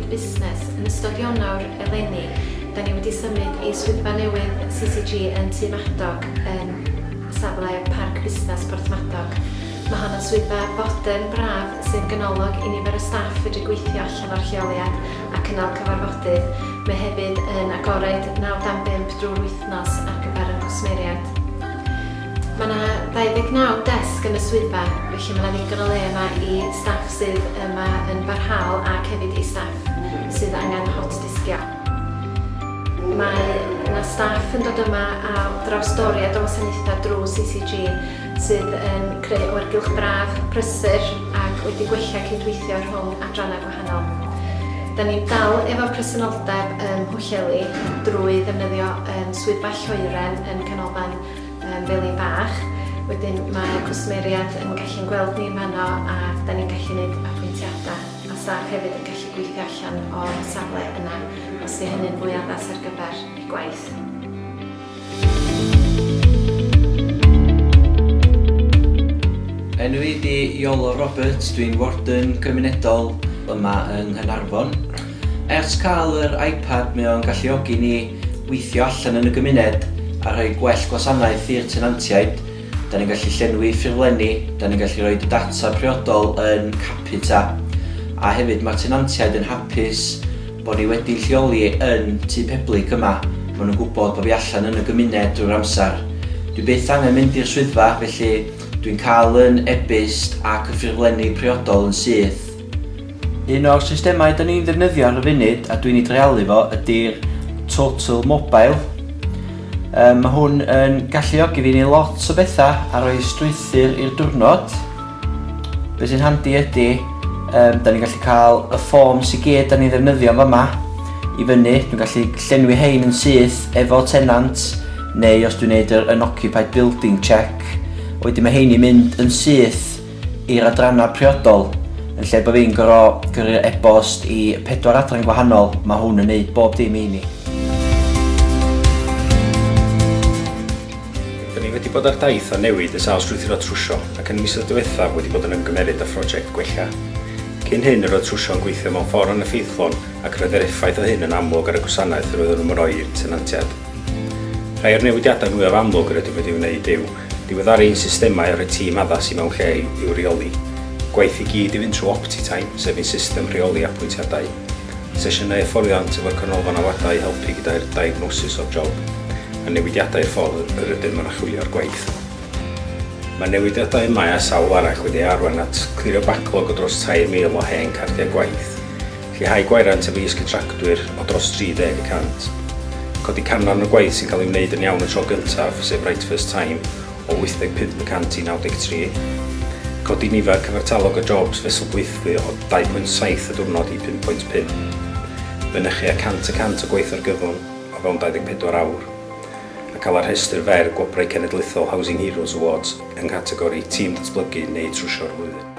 busnes yn ystod Ionawr Eleni, da ni wedi symud i swyddfa newydd CCG yn Tŷ Madog yn safle Parc Busnes Porthmadog. Mae hon yn swyddfa bodern braf sy'n ganolog i nifer y staff fedru gweithio allan o'r lleoliad a cynnal cyfarfodydd. Mae hefyd yn agored 9-5 drwy'r wythnos ar gyfer y cwsmeriaid. Mae yna 29 desg yn y swyddfa, felly mae yna ddigon o le yma i staff sydd yma yn barhaol ac hefyd i staff sydd angen hot disgio. Mae yna staff yn dod yma a drawstoriad o wasanaethau drwy CCG sydd yn creu awyrgylch braf, prysur ac wedi gwella cydweithio rhwng adrannau gwahanol. Da ni'n dal efo presenoldeb Mhwyllheli drwy ddefnyddio swyddfa Lloeren yn canolfan Felin Bach. Wedyn mae cwsmeriaid yn gallu'n gweld ni'n fanno a da ni'n gallu gwneud apwyntiadau a staff hefyd yn gallu gweithio allan o'r safle yna os ydy hynny'n fwy addas ar gyfer eu gwaith. Enw i di Iolo Roberts, dwi'n warden gymunedol yma yng Nghaernarfon. Ers cael yr iPad mae o'n galluogi ni weithio allan yn y gymuned a rhoi gwell gwasanaeth i'r tenantiaid. Da ni'n gallu llenwi ffurflenni, da ni'n gallu rhoi data priodol yn capita a hefyd mae'r tenantiaid yn hapus bod ni wedi lleoli yn tŷ peblyg yma. Maen nhw'n gwybod bod fi allan yn y gymuned drwy'r amser. Dwi byth angen mynd i'r swyddfa, felly dwi'n cael yn e-byst ac y ffurflenni priodol yn syth. Un o'r systemau da ni'n ddefnyddio ar y funud a dwi'n ei dreialu fo ydy'r Total Mobile. Mae hwn yn galluogi fi ni lot o bethau a rhoi strwythur i'r diwrnod. Be sy'n handi ydy, da ni'n gallu cael y fforms i gyd da ni'n ddefnyddio yma i fyny. Dwi'n gallu llenwi hein yn syth efo tenant neu os dwi'n gwneud yr unoccupied building check. Wedyn mae hein i mynd yn syth i'r adrannau priodol yn lle bod fi'n gyrru'r e-bost i 4 adran gwahanol. Mae hwn yn gwneud bob dim i ni. Ni wedi bod ar daith o newid y sawl strwythur o trwsio ac yn misoedd diwethaf wedi bod yn ymgymeryd â phrosiect gwella. Cyn hyn yr oedd trwsio yn gweithio mewn ffordd aneffeithlon ac roedd yr effaith o hyn yn amlwg ar y gwasanaeth yr oedden nhw'n rhoi i'r tenantiad. Rhai o'r newidiadau mwyaf amlwg yr ydym wedi wneud yw diweddaru un systemau ar y tîm addas i mewn lle i'w reoli. Gwaith i gyd i fynd trwy OptiTime, sef un system reoli apwyntiadau. Sesiynau hyfforddiant efo'r canolfan awadau i helpu gyda'r diagnosis o'r job. A newidiadau ffordd yr rydym yn achwilio'r gwaith. Mae newidiadau yma a sawl arall wedi arwain at clirio backlog o dros 3,000 o hen cardiau gwaith, lleihau gwaerant efo is-gytractwyr o dros 30%. Codi canran o gwaith sy'n cael ei wneud yn iawn y tro gyntaf, sef right first time, o 85% i 93. Codi nifer cyfartalog o jobs fesol gweithlu o 2.7 y diwrnod i 5.5. Fynychu 100% o gwaith ar gyfwn o fewn 24 awr. A cael ar rhestr fer Gwobrau Cenedlaethol Housing Heroes Awards yng nghategori tîm ddatblygu neu trwsio'r flwyddyn.